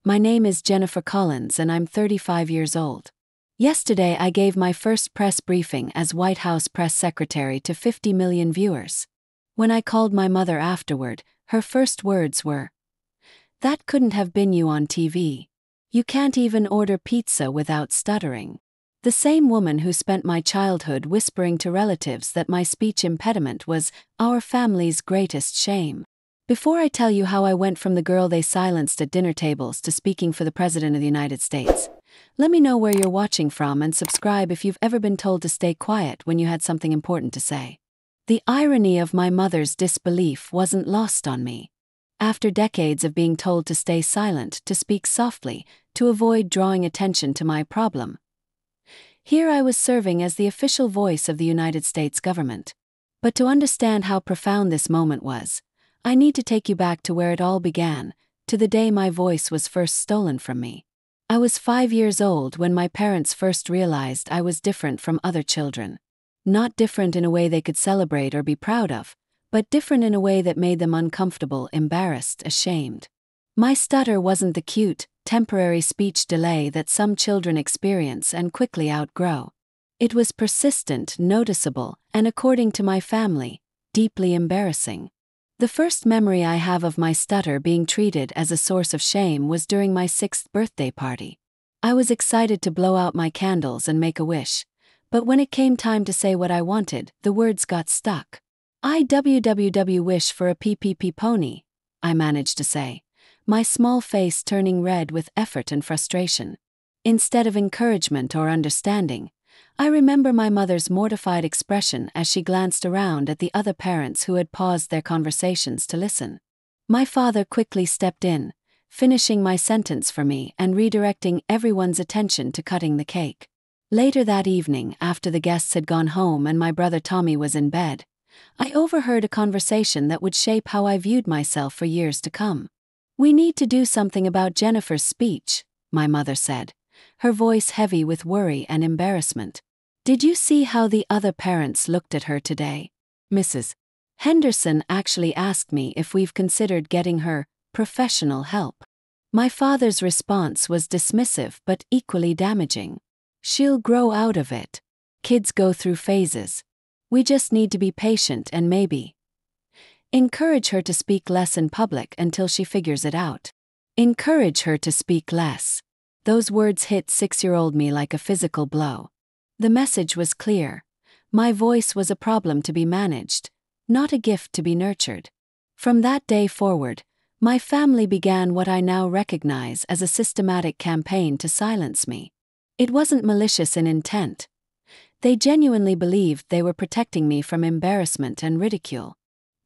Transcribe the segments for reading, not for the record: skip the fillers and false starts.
My name is Jennifer Collins and I'm 35 years old. Yesterday I gave my first press briefing as White House press secretary to 50 million viewers. When I called my mother afterward, her first words were, "That couldn't have been you on TV. You can't even order pizza without stuttering." The same woman who spent my childhood whispering to relatives that my speech impediment was our family's greatest shame. Before I tell you how I went from the girl they silenced at dinner tables to speaking for the President of the United States, let me know where you're watching from and subscribe if you've ever been told to stay quiet when you had something important to say. The irony of my mother's disbelief wasn't lost on me. After decades of being told to stay silent, to speak softly, to avoid drawing attention to my problem, here I was serving as the official voice of the United States government. But to understand how profound this moment was, I need to take you back to where it all began, to the day my voice was first stolen from me. I was 5 years old when my parents first realized I was different from other children. Not different in a way they could celebrate or be proud of, but different in a way that made them uncomfortable, embarrassed, ashamed. My stutter wasn't the cute, temporary speech delay that some children experience and quickly outgrow. It was persistent, noticeable, and according to my family, deeply embarrassing. The first memory I have of my stutter being treated as a source of shame was during my 6th birthday party. I was excited to blow out my candles and make a wish, but when it came time to say what I wanted, the words got stuck. "I wish for a PPP pony," I managed to say, my small face turning red with effort and frustration. Instead of encouragement or understanding, I remember my mother's mortified expression as she glanced around at the other parents who had paused their conversations to listen. My father quickly stepped in, finishing my sentence for me and redirecting everyone's attention to cutting the cake. Later that evening, after the guests had gone home and my brother Tommy was in bed, I overheard a conversation that would shape how I viewed myself for years to come. "We need to do something about Jennifer's speech," my mother said, her voice heavy with worry and embarrassment. "Did you see how the other parents looked at her today? Mrs. Henderson actually asked me if we've considered getting her professional help." My father's response was dismissive but equally damaging. "She'll grow out of it. Kids go through phases. We just need to be patient and maybe encourage her to speak less in public until she figures it out." Encourage her to speak less. Those words hit 6-year-old me like a physical blow. The message was clear. My voice was a problem to be managed, not a gift to be nurtured. From that day forward, my family began what I now recognize as a systematic campaign to silence me. It wasn't malicious in intent. They genuinely believed they were protecting me from embarrassment and ridicule.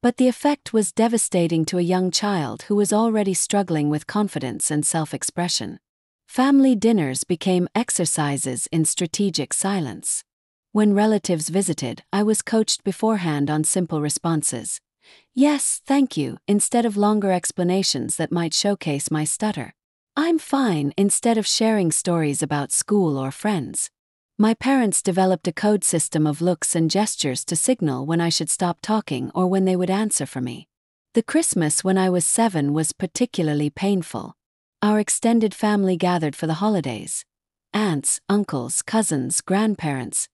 But the effect was devastating to a young child who was already struggling with confidence and self-expression. Family dinners became exercises in strategic silence. When relatives visited, I was coached beforehand on simple responses. "Yes, thank you," instead of longer explanations that might showcase my stutter. "I'm fine," instead of sharing stories about school or friends. My parents developed a code system of looks and gestures to signal when I should stop talking or when they would answer for me. The Christmas when I was 7 was particularly painful. Our extended family gathered for the holidays. Aunts, uncles, cousins, grandparents,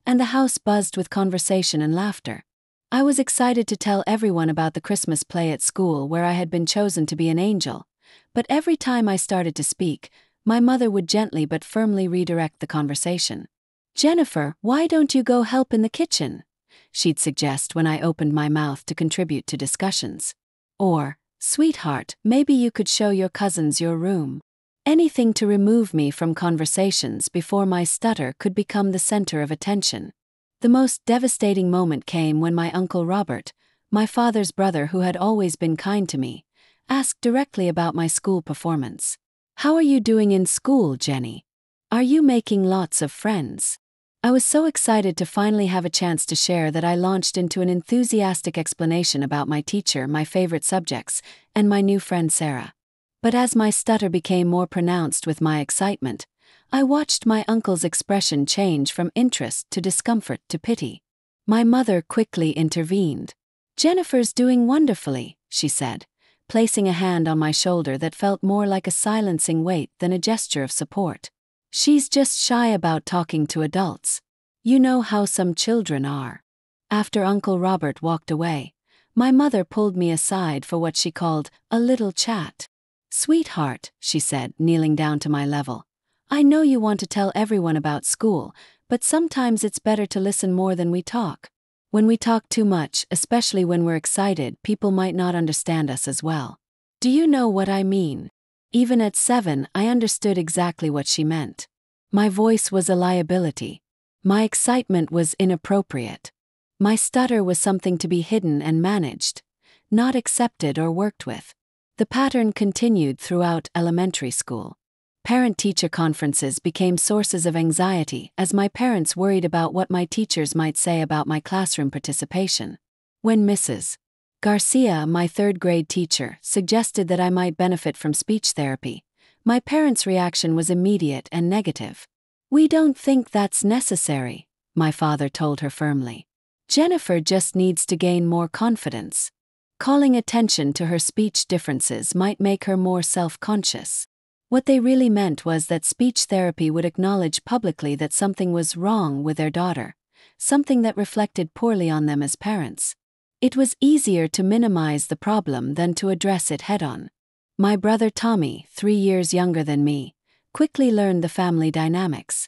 and the house buzzed with conversation and laughter. I was excited to tell everyone about the Christmas play at school where I had been chosen to be an angel, but every time I started to speak, my mother would gently but firmly redirect the conversation. "Jennifer, why don't you go help in the kitchen?" she'd suggest when I opened my mouth to contribute to discussions. Or, "Sweetheart, maybe you could show your cousins your room." Anything to remove me from conversations before my stutter could become the center of attention. The most devastating moment came when my Uncle Robert, my father's brother who had always been kind to me, asked directly about my school performance. "How are you doing in school, Jenny? Are you making lots of friends?" I was so excited to finally have a chance to share that I launched into an enthusiastic explanation about my teacher, my favorite subjects, and my new friend Sarah. But as my stutter became more pronounced with my excitement, I watched my uncle's expression change from interest to discomfort to pity. My mother quickly intervened. "Jennifer's doing wonderfully," she said, placing a hand on my shoulder that felt more like a silencing weight than a gesture of support. "She's just shy about talking to adults. You know how some children are." After Uncle Robert walked away, my mother pulled me aside for what she called a little chat. "Sweetheart," she said, kneeling down to my level, "I know you want to tell everyone about school, but sometimes it's better to listen more than we talk. When we talk too much, especially when we're excited, people might not understand us as well. Do you know what I mean?" Even at 7, I understood exactly what she meant. My voice was a liability. My excitement was inappropriate. My stutter was something to be hidden and managed, not accepted or worked with. The pattern continued throughout elementary school. Parent-teacher conferences became sources of anxiety as my parents worried about what my teachers might say about my classroom participation. When Mrs. Garcia, my third-grade teacher, suggested that I might benefit from speech therapy, my parents' reaction was immediate and negative. "We don't think that's necessary," my father told her firmly. "Jennifer just needs to gain more confidence. Calling attention to her speech differences might make her more self-conscious." What they really meant was that speech therapy would acknowledge publicly that something was wrong with their daughter, something that reflected poorly on them as parents. It was easier to minimize the problem than to address it head-on. My brother Tommy, 3 years younger than me, quickly learned the family dynamics.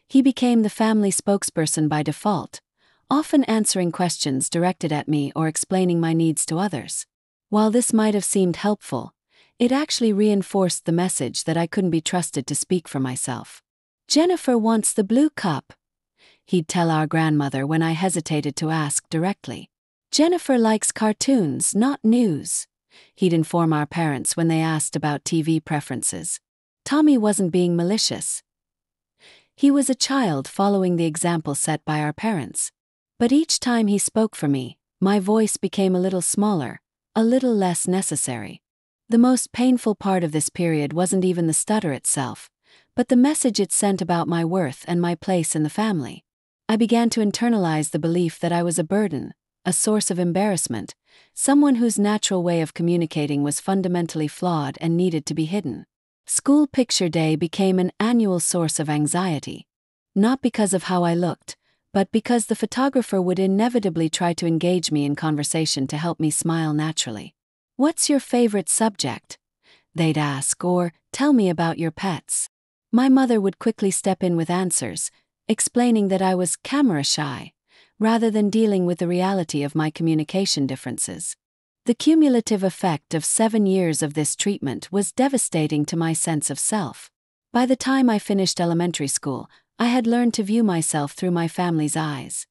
He became the family spokesperson by default, often answering questions directed at me or explaining my needs to others. While this might have seemed helpful, it actually reinforced the message that I couldn't be trusted to speak for myself. "Jennifer wants the blue cup," he'd tell our grandmother when I hesitated to ask directly. "Jennifer likes cartoons, not news," he'd inform our parents when they asked about TV preferences. Tommy wasn't being malicious. He was a child following the example set by our parents. But each time he spoke for me, my voice became a little smaller, a little less necessary. The most painful part of this period wasn't even the stutter itself, but the message it sent about my worth and my place in the family. I began to internalize the belief that I was a burden, a source of embarrassment, someone whose natural way of communicating was fundamentally flawed and needed to be hidden. School picture day became an annual source of anxiety. Not because of how I looked, but because the photographer would inevitably try to engage me in conversation to help me smile naturally. "What's your favorite subject?" they'd ask, or "Tell me about your pets." My mother would quickly step in with answers, explaining that I was camera shy, rather than dealing with the reality of my communication differences. The cumulative effect of 7 years of this treatment was devastating to my sense of self. By the time I finished elementary school, I had learned to view myself through my family's eyes.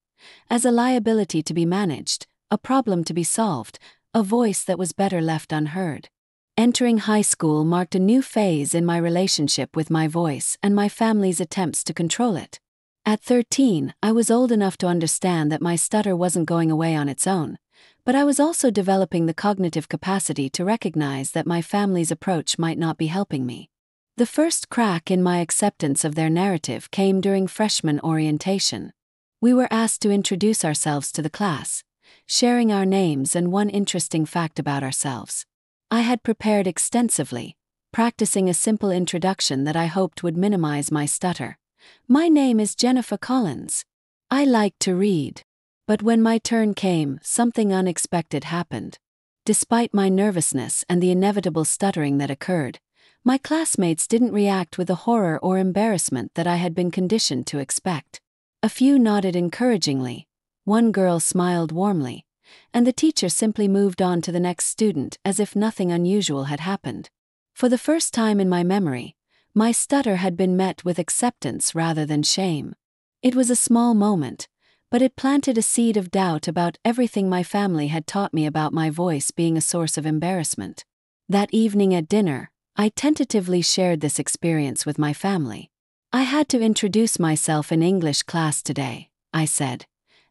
As a liability to be managed, a problem to be solved, a voice that was better left unheard. Entering high school marked a new phase in my relationship with my voice and my family's attempts to control it. At 13, I was old enough to understand that my stutter wasn't going away on its own, but I was also developing the cognitive capacity to recognize that my family's approach might not be helping me. The first crack in my acceptance of their narrative came during freshman orientation. We were asked to introduce ourselves to the class, sharing our names and one interesting fact about ourselves. I had prepared extensively, practicing a simple introduction that I hoped would minimize my stutter. "My name is Jennifer Collins. I like to read." But when my turn came, something unexpected happened. Despite my nervousness and the inevitable stuttering that occurred, my classmates didn't react with the horror or embarrassment that I had been conditioned to expect. A few nodded encouragingly, one girl smiled warmly, and the teacher simply moved on to the next student as if nothing unusual had happened. For the first time in my memory, my stutter had been met with acceptance rather than shame. It was a small moment, but it planted a seed of doubt about everything my family had taught me about my voice being a source of embarrassment. That evening at dinner, I tentatively shared this experience with my family. "I had to introduce myself in English class today," I said,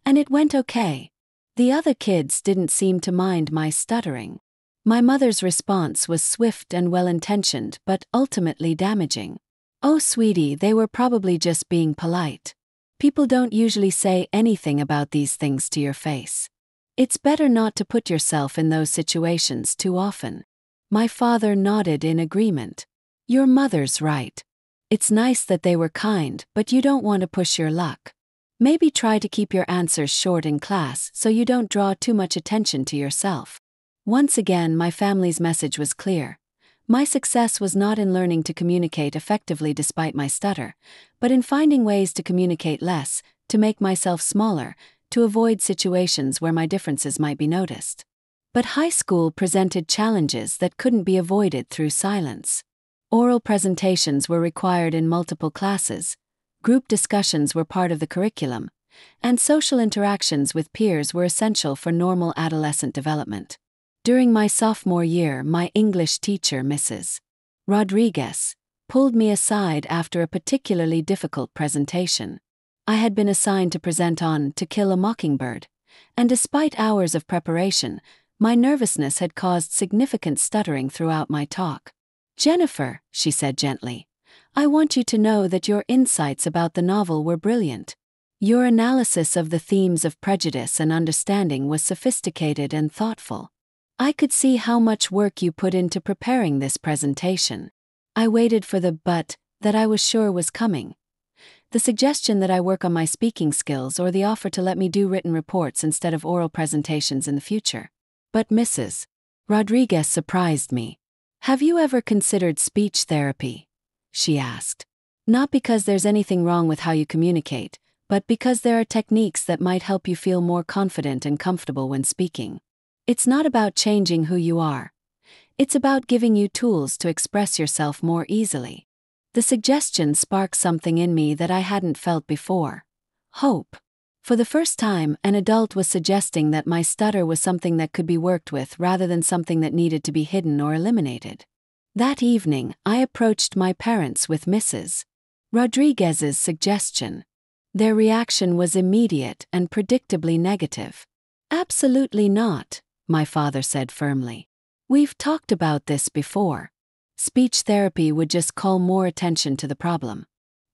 "and it went okay. The other kids didn't seem to mind my stuttering." My mother's response was swift and well-intentioned but ultimately damaging. "Oh, sweetie, they were probably just being polite. People don't usually say anything about these things to your face. It's better not to put yourself in those situations too often." My father nodded in agreement. Your mother's right. It's nice that they were kind, but you don't want to push your luck. Maybe try to keep your answers short in class so you don't draw too much attention to yourself. Once again, my family's message was clear. My success was not in learning to communicate effectively despite my stutter, but in finding ways to communicate less, to make myself smaller, to avoid situations where my differences might be noticed. But high school presented challenges that couldn't be avoided through silence. Oral presentations were required in multiple classes, group discussions were part of the curriculum, and social interactions with peers were essential for normal adolescent development. During my sophomore year, my English teacher, Mrs. Rodriguez, pulled me aside after a particularly difficult presentation. I had been assigned to present on To Kill a Mockingbird, and despite hours of preparation, my nervousness had caused significant stuttering throughout my talk. Jennifer, she said gently, I want you to know that your insights about the novel were brilliant. Your analysis of the themes of prejudice and understanding was sophisticated and thoughtful. I could see how much work you put into preparing this presentation. I waited for the but that I was sure was coming. The suggestion that I work on my speaking skills or the offer to let me do written reports instead of oral presentations in the future. But Mrs. Rodriguez surprised me. Have you ever considered speech therapy? She asked. Not because there's anything wrong with how you communicate, but because there are techniques that might help you feel more confident and comfortable when speaking. It's not about changing who you are. It's about giving you tools to express yourself more easily. The suggestion sparked something in me that I hadn't felt before. Hope. For the first time, an adult was suggesting that my stutter was something that could be worked with rather than something that needed to be hidden or eliminated. That evening, I approached my parents with Mrs. Rodriguez's suggestion. Their reaction was immediate and predictably negative. Absolutely not, my father said firmly. We've talked about this before. Speech therapy would just call more attention to the problem.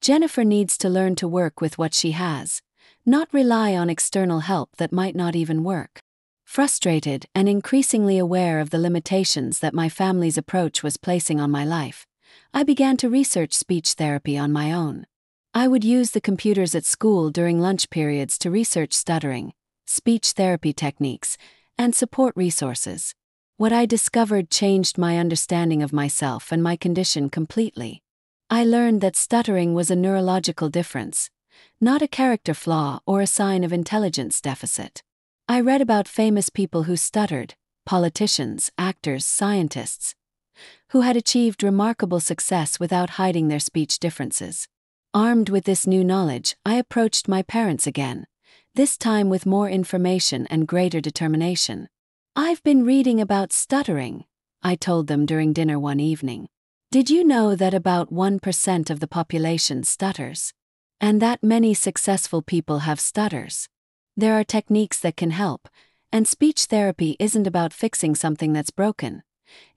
Jennifer needs to learn to work with what she has, not rely on external help that might not even work. Frustrated and increasingly aware of the limitations that my family's approach was placing on my life, I began to research speech therapy on my own. I would use the computers at school during lunch periods to research stuttering, speech therapy techniques, and support resources. What I discovered changed my understanding of myself and my condition completely. I learned that stuttering was a neurological difference, not a character flaw or a sign of intelligence deficit. I read about famous people who stuttered, politicians, actors, scientists, who had achieved remarkable success without hiding their speech differences. Armed with this new knowledge, I approached my parents again, this time with more information and greater determination. I've been reading about stuttering, I told them during dinner one evening. Did you know that about 1% of the population stutters? And that many successful people have stutters? There are techniques that can help, and speech therapy isn't about fixing something that's broken.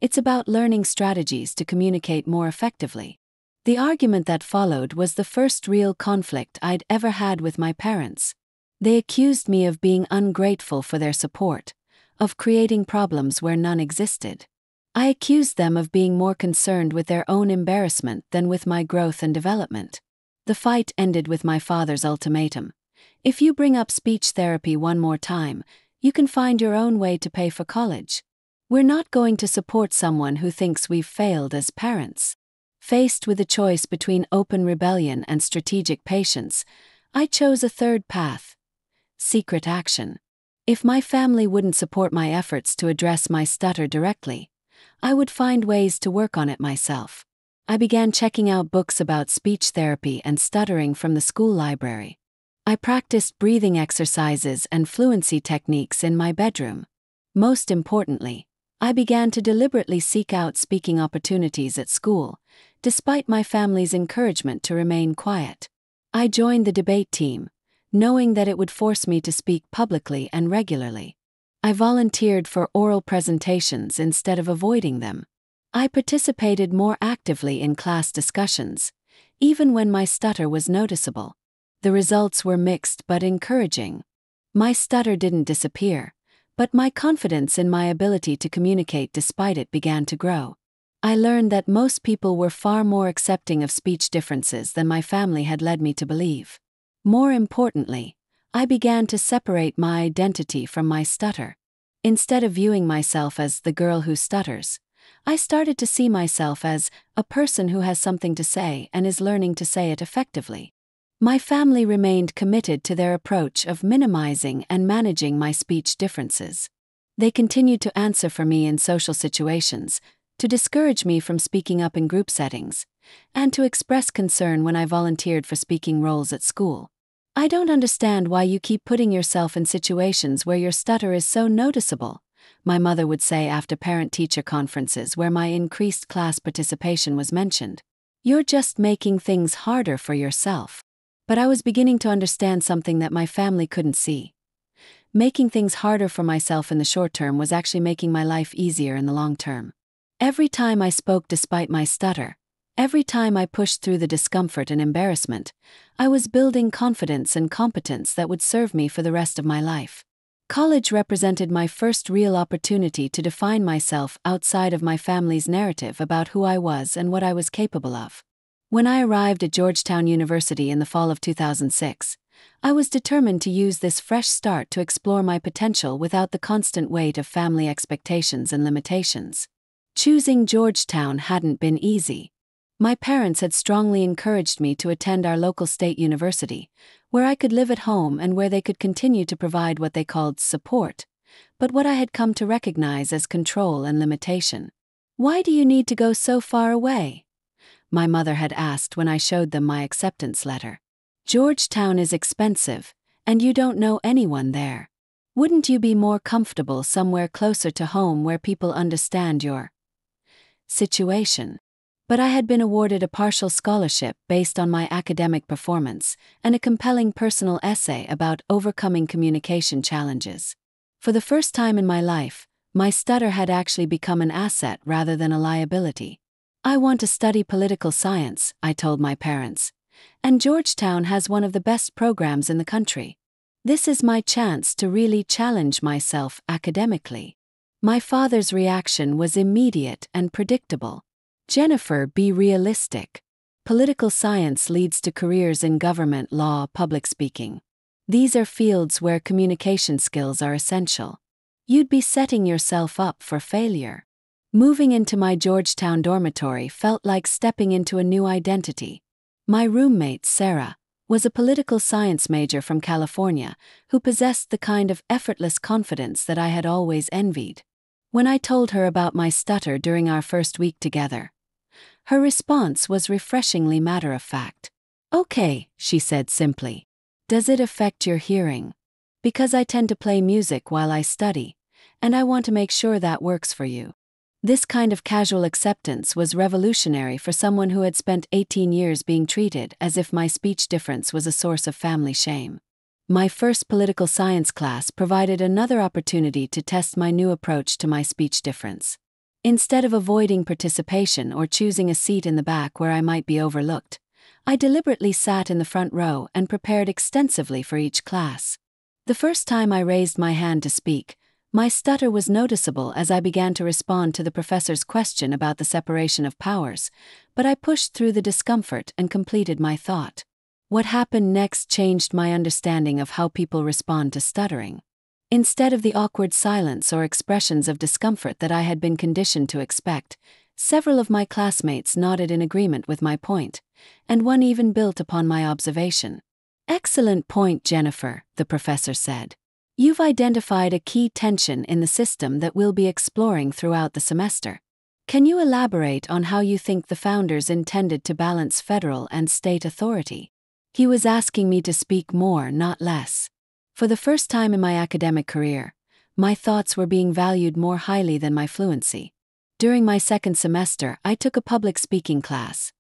It's about learning strategies to communicate more effectively. The argument that followed was the first real conflict I'd ever had with my parents. They accused me of being ungrateful for their support, of creating problems where none existed. I accused them of being more concerned with their own embarrassment than with my growth and development. The fight ended with my father's ultimatum. If you bring up speech therapy one more time, you can find your own way to pay for college. We're not going to support someone who thinks we've failed as parents. Faced with a choice between open rebellion and strategic patience, I chose a third path: secret action. If my family wouldn't support my efforts to address my stutter directly, I would find ways to work on it myself. I began checking out books about speech therapy and stuttering from the school library. I practiced breathing exercises and fluency techniques in my bedroom. Most importantly, I began to deliberately seek out speaking opportunities at school, despite my family's encouragement to remain quiet. I joined the debate team, knowing that it would force me to speak publicly and regularly. I volunteered for oral presentations instead of avoiding them. I participated more actively in class discussions, even when my stutter was noticeable. The results were mixed but encouraging. My stutter didn't disappear, But my confidence in my ability to communicate despite it began to grow. I learned that most people were far more accepting of speech differences than my family had led me to believe. More importantly, I began to separate my identity from my stutter. Instead of viewing myself as the girl who stutters, I started to see myself as a person who has something to say and is learning to say it effectively. My family remained committed to their approach of minimizing and managing my speech differences. They continued to answer for me in social situations, to discourage me from speaking up in group settings, and to express concern when I volunteered for speaking roles at school. "I don't understand why you keep putting yourself in situations where your stutter is so noticeable," my mother would say after parent-teacher conferences where my increased class participation was mentioned. "You're just making things harder for yourself." But I was beginning to understand something that my family couldn't see. Making things harder for myself in the short term was actually making my life easier in the long term. Every time I spoke despite my stutter, every time I pushed through the discomfort and embarrassment, I was building confidence and competence that would serve me for the rest of my life. College represented my first real opportunity to define myself outside of my family's narrative about who I was and what I was capable of. When I arrived at Georgetown University in the fall of 2006, I was determined to use this fresh start to explore my potential without the constant weight of family expectations and limitations. Choosing Georgetown hadn't been easy. My parents had strongly encouraged me to attend our local state university, where I could live at home and where they could continue to provide what they called support, but what I had come to recognize as control and limitation. "Why do you need to go so far away?" my mother had asked when I showed them my acceptance letter. "Georgetown is expensive, and you don't know anyone there. Wouldn't you be more comfortable somewhere closer to home where people understand your situation?" But I had been awarded a partial scholarship based on my academic performance and a compelling personal essay about overcoming communication challenges. For the first time in my life, my stutter had actually become an asset rather than a liability. "I want to study political science," I told my parents, "and Georgetown has one of the best programs in the country. This is my chance to really challenge myself academically." My father's reaction was immediate and predictable. "Jennifer, be realistic. Political science leads to careers in government, law, public speaking. These are fields where communication skills are essential. You'd be setting yourself up for failure." Moving into my Georgetown dormitory felt like stepping into a new identity. My roommate, Sarah, was a political science major from California who possessed the kind of effortless confidence that I had always envied. When I told her about my stutter during our first week together, her response was refreshingly matter-of-fact. "Okay," she said simply. "Does it affect your hearing? Because I tend to play music while I study, and I want to make sure that works for you." This kind of casual acceptance was revolutionary for someone who had spent 18 years being treated as if my speech difference was a source of family shame. My first political science class provided another opportunity to test my new approach to my speech difference. Instead of avoiding participation or choosing a seat in the back where I might be overlooked, I deliberately sat in the front row and prepared extensively for each class. The first time I raised my hand to speak, my stutter was noticeable as I began to respond to the professor's question about the separation of powers, but I pushed through the discomfort and completed my thought. What happened next changed my understanding of how people respond to stuttering. Instead of the awkward silence or expressions of discomfort that I had been conditioned to expect, several of my classmates nodded in agreement with my point, and one even built upon my observation. "Excellent point, Jennifer," the professor said. "You've identified a key tension in the system that we'll be exploring throughout the semester. Can you elaborate on how you think the founders intended to balance federal and state authority?" He was asking me to speak more, not less. For the first time in my academic career, my thoughts were being valued more highly than my fluency. During my second semester, I took a public speaking class,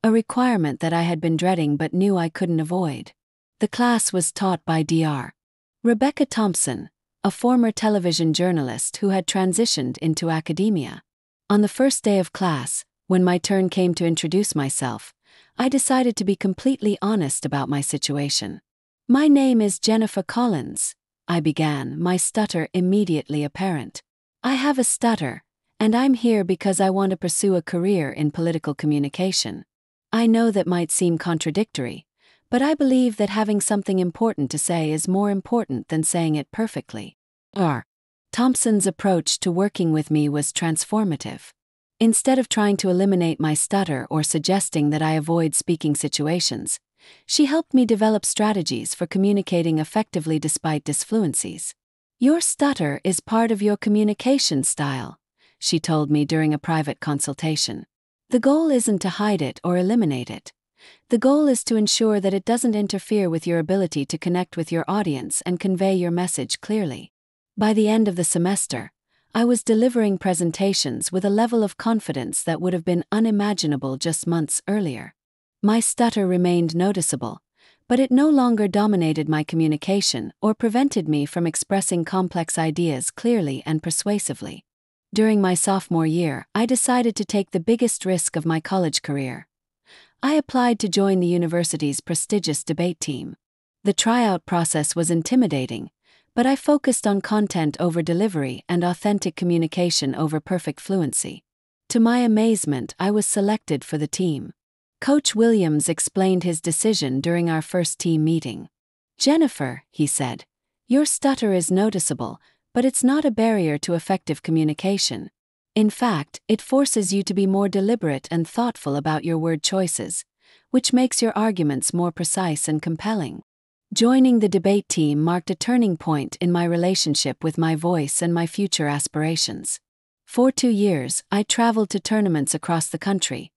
a requirement that I had been dreading but knew I couldn't avoid. The class was taught by Dr. Rebecca Thompson, a former television journalist who had transitioned into academia. On the first day of class, when my turn came to introduce myself, I decided to be completely honest about my situation. "My name is Jennifer Collins. I began, my stutter immediately apparent. I have a stutter, and I'm here because I want to pursue a career in political communication. I know that might seem contradictory, but I believe that having something important to say is more important than saying it perfectly. R. Thompson's approach to working with me was transformative. Instead of trying to eliminate my stutter or suggesting that I avoid speaking situations, she helped me develop strategies for communicating effectively despite disfluencies. Your stutter is part of your communication style, she told me during a private consultation. The goal isn't to hide it or eliminate it. The goal is to ensure that it doesn't interfere with your ability to connect with your audience and convey your message clearly. By the end of the semester, I was delivering presentations with a level of confidence that would have been unimaginable just months earlier. My stutter remained noticeable, but it no longer dominated my communication or prevented me from expressing complex ideas clearly and persuasively. During my sophomore year, I decided to take the biggest risk of my college career. I applied to join the university's prestigious debate team. The tryout process was intimidating, but I focused on content over delivery and authentic communication over perfect fluency. To my amazement, I was selected for the team. Coach Williams explained his decision during our first team meeting. "Jennifer," he said, "your stutter is noticeable, but it's not a barrier to effective communication. In fact, it forces you to be more deliberate and thoughtful about your word choices, which makes your arguments more precise and compelling." Joining the debate team marked a turning point in my relationship with my voice and my future aspirations. For 2 years, I traveled to tournaments across the country,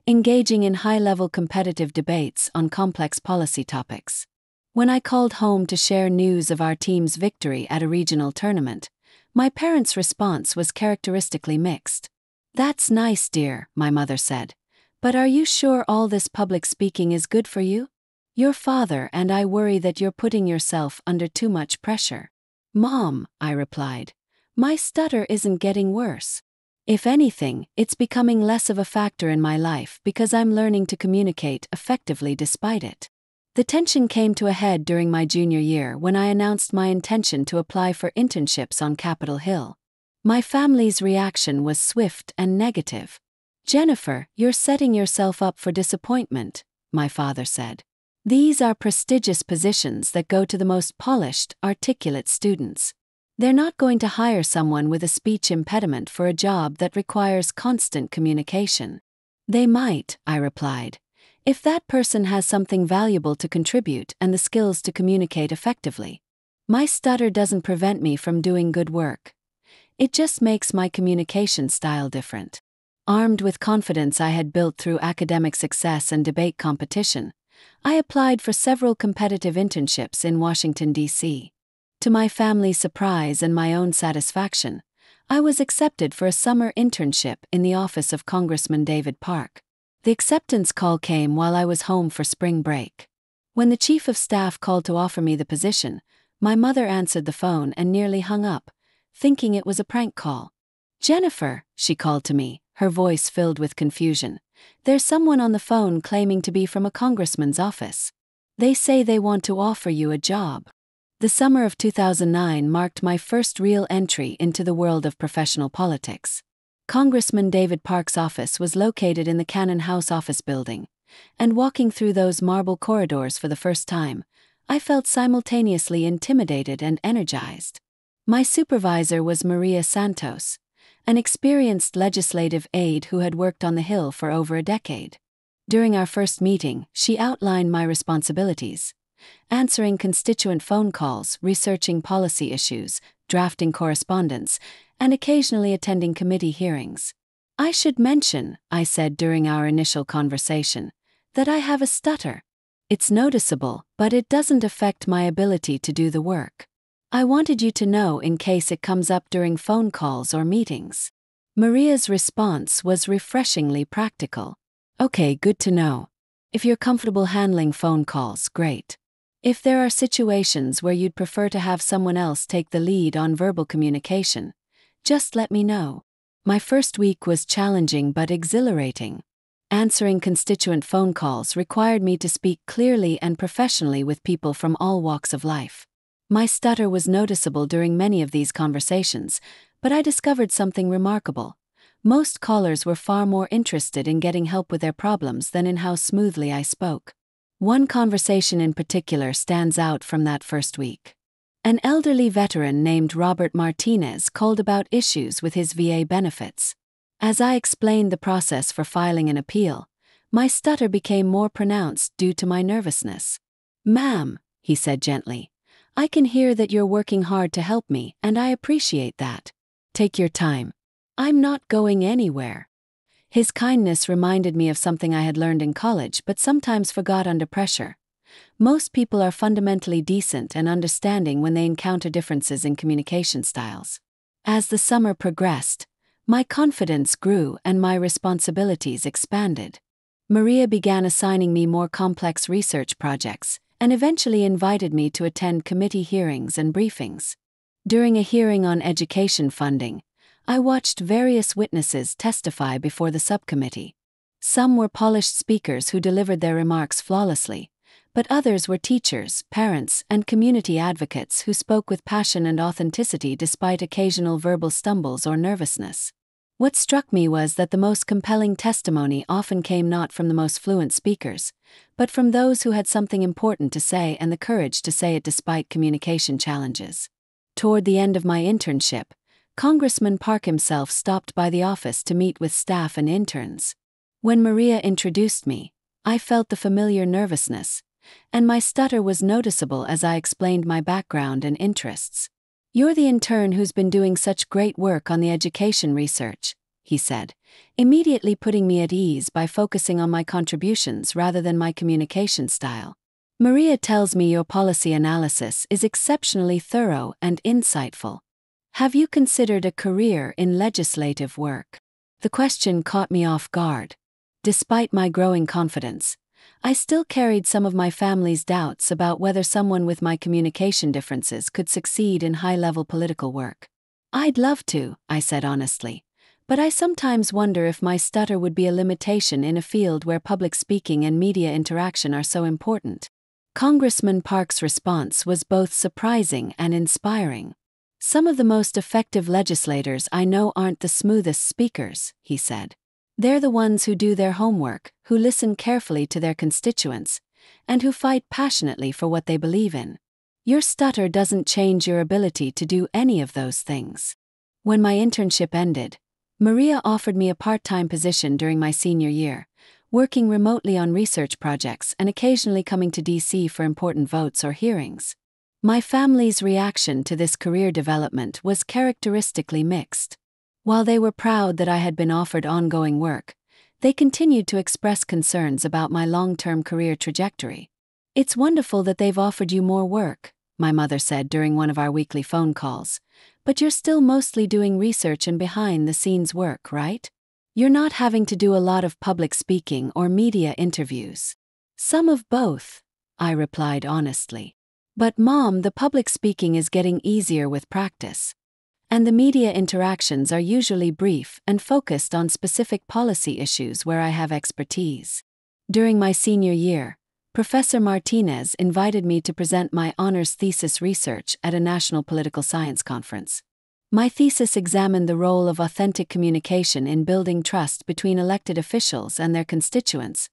engaging in high-level competitive debates on complex policy topics. When I called home to share news of our team's victory at a regional tournament, my parents' response was characteristically mixed. "That's nice, dear," my mother said, "but are you sure all this public speaking is good for you? Your father and I worry that you're putting yourself under too much pressure." "Mom," I replied, "my stutter isn't getting worse. If anything, it's becoming less of a factor in my life because I'm learning to communicate effectively despite it." The tension came to a head during my junior year when I announced my intention to apply for internships on Capitol Hill. My family's reaction was swift and negative. "Jennifer, you're setting yourself up for disappointment," my father said. "These are prestigious positions that go to the most polished, articulate students. They're not going to hire someone with a speech impediment for a job that requires constant communication." "They might," I replied, "if that person has something valuable to contribute and the skills to communicate effectively. My stutter doesn't prevent me from doing good work. It just makes my communication style different." Armed with confidence I had built through academic success and debate competition, I applied for several competitive internships in Washington, D.C. To my family's surprise and my own satisfaction, I was accepted for a summer internship in the office of Congressman David Park. The acceptance call came while I was home for spring break. When the chief of staff called to offer me the position, my mother answered the phone and nearly hung up, thinking it was a prank call. "Jennifer," she called to me, her voice filled with confusion, "there's someone on the phone claiming to be from a congressman's office. They say they want to offer you a job." The summer of 2009 marked my first real entry into the world of professional politics. Congressman David Park's office was located in the Cannon House office building, and walking through those marble corridors for the first time, I felt simultaneously intimidated and energized. My supervisor was Maria Santos, an experienced legislative aide who had worked on the Hill for over a decade. During our first meeting, she outlined my responsibilities: answering constituent phone calls, researching policy issues, drafting correspondence, and occasionally attending committee hearings. "I should mention," I said during our initial conversation, "that I have a stutter. It's noticeable, but it doesn't affect my ability to do the work. I wanted you to know in case it comes up during phone calls or meetings." Maria's response was refreshingly practical. "Okay, good to know. If you're comfortable handling phone calls, great. If there are situations where you'd prefer to have someone else take the lead on verbal communication, just let me know." My first week was challenging but exhilarating. Answering constituent phone calls required me to speak clearly and professionally with people from all walks of life. My stutter was noticeable during many of these conversations, but I discovered something remarkable. Most callers were far more interested in getting help with their problems than in how smoothly I spoke. One conversation in particular stands out from that first week. An elderly veteran named Robert Martinez called about issues with his VA benefits. As I explained the process for filing an appeal, my stutter became more pronounced due to my nervousness. "Ma'am," he said gently, "I can hear that you're working hard to help me, and I appreciate that. Take your time. I'm not going anywhere." His kindness reminded me of something I had learned in college but sometimes forgot under pressure. Most people are fundamentally decent and understanding when they encounter differences in communication styles. As the summer progressed, my confidence grew and my responsibilities expanded. Maria began assigning me more complex research projects and eventually invited me to attend committee hearings and briefings. During a hearing on education funding, I watched various witnesses testify before the subcommittee. Some were polished speakers who delivered their remarks flawlessly, but others were teachers, parents, and community advocates who spoke with passion and authenticity despite occasional verbal stumbles or nervousness. What struck me was that the most compelling testimony often came not from the most fluent speakers, but from those who had something important to say and the courage to say it despite communication challenges. Toward the end of my internship, Congressman Park himself stopped by the office to meet with staff and interns. When Maria introduced me, I felt the familiar nervousness, and my stutter was noticeable as I explained my background and interests. "You're the intern who's been doing such great work on the education research," he said, immediately putting me at ease by focusing on my contributions rather than my communication style. "Maria tells me your policy analysis is exceptionally thorough and insightful. Have you considered a career in legislative work?" The question caught me off guard. Despite my growing confidence, I still carried some of my family's doubts about whether someone with my communication differences could succeed in high-level political work. "I'd love to," I said honestly, "but I sometimes wonder if my stutter would be a limitation in a field where public speaking and media interaction are so important." Congressman Park's response was both surprising and inspiring. "Some of the most effective legislators I know aren't the smoothest speakers," he said. "They're the ones who do their homework, who listen carefully to their constituents, and who fight passionately for what they believe in. Your stutter doesn't change your ability to do any of those things." When my internship ended, Maria offered me a part-time position during my senior year, working remotely on research projects and occasionally coming to DC for important votes or hearings. My family's reaction to this career development was characteristically mixed. While they were proud that I had been offered ongoing work, they continued to express concerns about my long-term career trajectory. "It's wonderful that they've offered you more work," my mother said during one of our weekly phone calls, "but you're still mostly doing research and behind-the-scenes work, right? You're not having to do a lot of public speaking or media interviews." "Some of both," I replied honestly. "But Mom, the public speaking is getting easier with practice. And the media interactions are usually brief and focused on specific policy issues where I have expertise." During my senior year, Professor Martinez invited me to present my honors thesis research at a national political science conference. My thesis examined the role of authentic communication in building trust between elected officials and their constituents,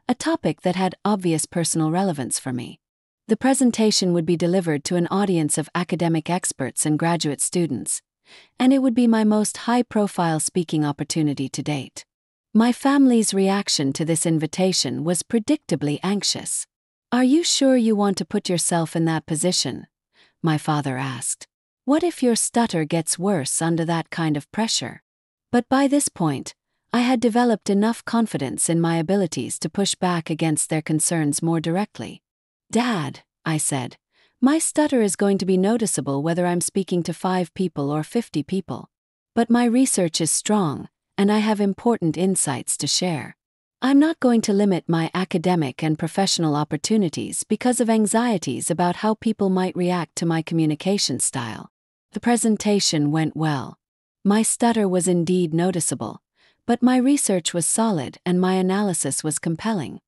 a topic that had obvious personal relevance for me. The presentation would be delivered to an audience of academic experts and graduate students, and it would be my most high-profile speaking opportunity to date. My family's reaction to this invitation was predictably anxious. "Are you sure you want to put yourself in that position?" my father asked. "What if your stutter gets worse under that kind of pressure?" But by this point, I had developed enough confidence in my abilities to push back against their concerns more directly. "Dad," I said, "my stutter is going to be noticeable whether I'm speaking to 5 people or 50 people. But my research is strong, and I have important insights to share. I'm not going to limit my academic and professional opportunities because of anxieties about how people might react to my communication style." The presentation went well. My stutter was indeed noticeable, but my research was solid and my analysis was compelling.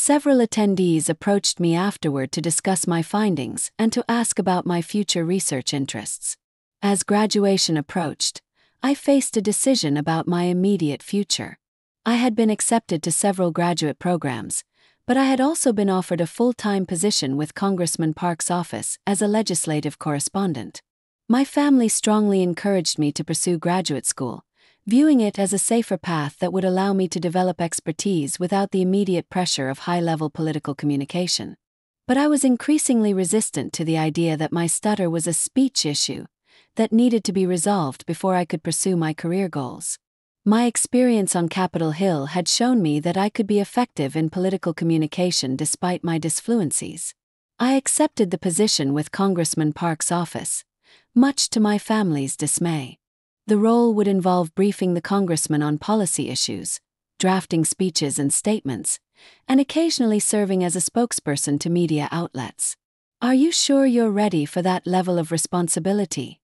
Several attendees approached me afterward to discuss my findings and to ask about my future research interests. As graduation approached, I faced a decision about my immediate future. I had been accepted to several graduate programs, but I had also been offered a full-time position with Congressman Park's office as a legislative correspondent. My family strongly encouraged me to pursue graduate school, viewing it as a safer path that would allow me to develop expertise without the immediate pressure of high-level political communication. But I was increasingly resistant to the idea that my stutter was a speech issue that needed to be resolved before I could pursue my career goals. My experience on Capitol Hill had shown me that I could be effective in political communication despite my disfluencies. I accepted the position with Congressman Park's office, much to my family's dismay. The role would involve briefing the congressman on policy issues, drafting speeches and statements, and occasionally serving as a spokesperson to media outlets. "Are you sure you're ready for that level of responsibility?"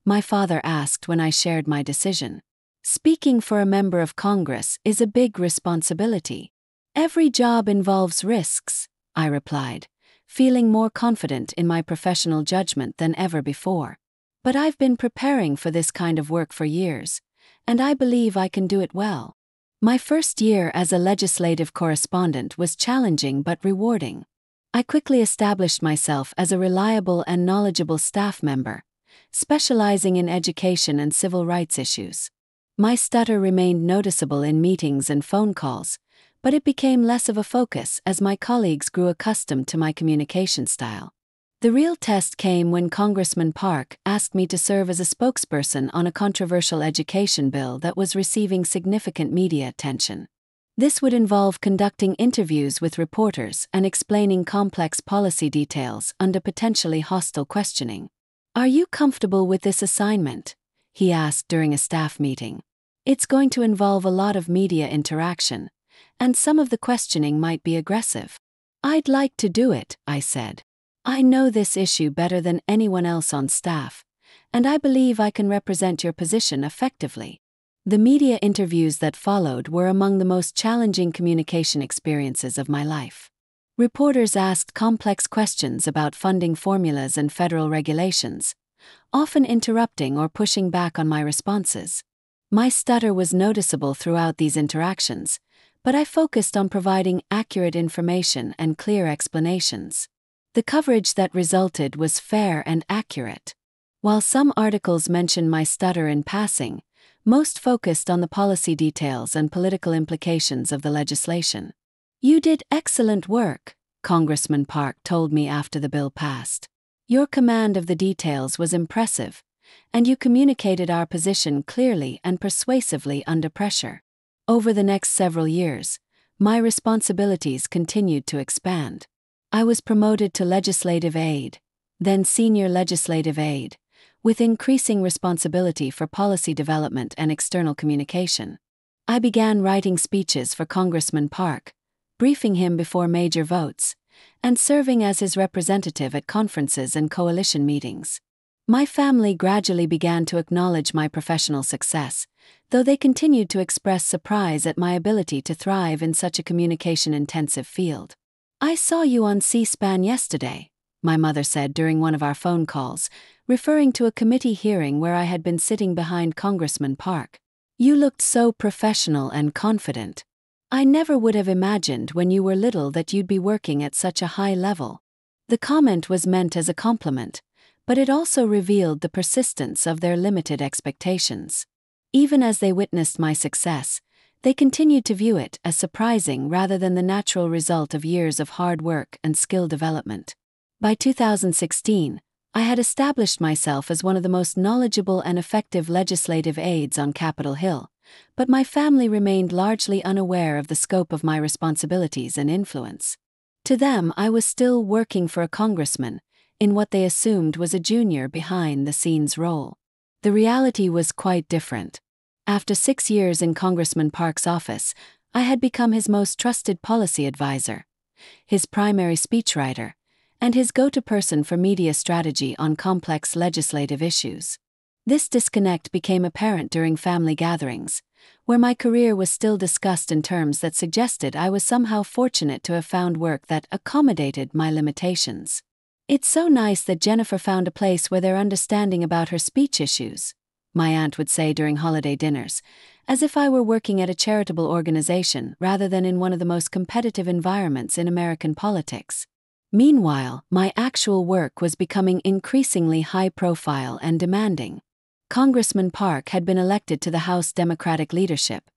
my father asked when I shared my decision. "Speaking for a member of Congress is a big responsibility. Every job involves risks," I replied, feeling more confident in my professional judgment than ever before. "But I've been preparing for this kind of work for years, and I believe I can do it well." My first year as a legislative correspondent was challenging but rewarding. I quickly established myself as a reliable and knowledgeable staff member, specializing in education and civil rights issues. My stutter remained noticeable in meetings and phone calls, but it became less of a focus as my colleagues grew accustomed to my communication style. The real test came when Congressman Park asked me to serve as a spokesperson on a controversial education bill that was receiving significant media attention. This would involve conducting interviews with reporters and explaining complex policy details under potentially hostile questioning. "Are you comfortable with this assignment?" he asked during a staff meeting. "It's going to involve a lot of media interaction, and some of the questioning might be aggressive." "I'd like to do it," I said. "I know this issue better than anyone else on staff, and I believe I can represent your position effectively." The media interviews that followed were among the most challenging communication experiences of my life. Reporters asked complex questions about funding formulas and federal regulations, often interrupting or pushing back on my responses. My stutter was noticeable throughout these interactions, but I focused on providing accurate information and clear explanations. The coverage that resulted was fair and accurate. While some articles mentioned my stutter in passing, most focused on the policy details and political implications of the legislation. "You did excellent work," Congressman Park told me after the bill passed. "Your command of the details was impressive, and you communicated our position clearly and persuasively under pressure." Over the next several years, my responsibilities continued to expand. I was promoted to legislative aide, then senior legislative aide, with increasing responsibility for policy development and external communication. I began writing speeches for Congressman Park, briefing him before major votes, and serving as his representative at conferences and coalition meetings. My family gradually began to acknowledge my professional success, though they continued to express surprise at my ability to thrive in such a communication-intensive field. "I saw you on C-SPAN yesterday," my mother said during one of our phone calls, referring to a committee hearing where I had been sitting behind Congressman Park. "You looked so professional and confident. I never would have imagined when you were little that you'd be working at such a high level." The comment was meant as a compliment, but it also revealed the persistence of their limited expectations. Even as they witnessed my success, they continued to view it as surprising rather than the natural result of years of hard work and skill development. By 2016, I had established myself as one of the most knowledgeable and effective legislative aides on Capitol Hill, but my family remained largely unaware of the scope of my responsibilities and influence. To them, I was still working for a congressman, in what they assumed was a junior behind-the-scenes role. The reality was quite different. After 6 years in Congressman Park's office, I had become his most trusted policy advisor, his primary speechwriter, and his go-to person for media strategy on complex legislative issues. This disconnect became apparent during family gatherings, where my career was still discussed in terms that suggested I was somehow fortunate to have found work that accommodated my limitations. "It's so nice that Jennifer found a place where they're understanding about her speech issues," my aunt would say during holiday dinners, as if I were working at a charitable organization rather than in one of the most competitive environments in American politics. Meanwhile, my actual work was becoming increasingly high-profile and demanding. Congressman Park had been elected to the House Democratic leadership,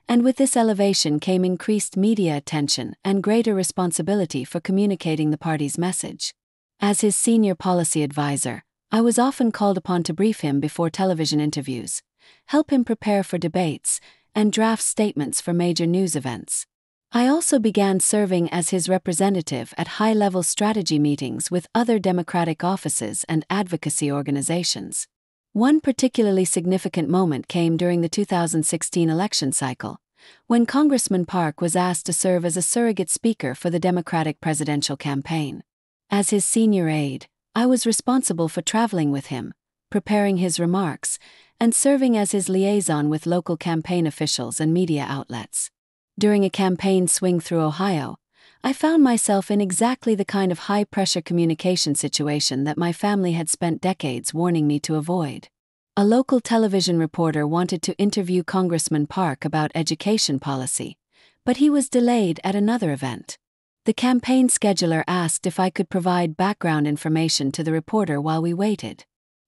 and with this elevation came increased media attention and greater responsibility for communicating the party's message. As his senior policy advisor, I was often called upon to brief him before television interviews, help him prepare for debates, and draft statements for major news events. I also began serving as his representative at high-level strategy meetings with other Democratic offices and advocacy organizations. One particularly significant moment came during the 2016 election cycle, when Congressman Park was asked to serve as a surrogate speaker for the Democratic presidential campaign. As his senior aide, I was responsible for traveling with him, preparing his remarks, and serving as his liaison with local campaign officials and media outlets. During a campaign swing through Ohio, I found myself in exactly the kind of high-pressure communication situation that my family had spent decades warning me to avoid. A local television reporter wanted to interview Congressman Park about education policy, but he was delayed at another event. The campaign scheduler asked if I could provide background information to the reporter while we waited.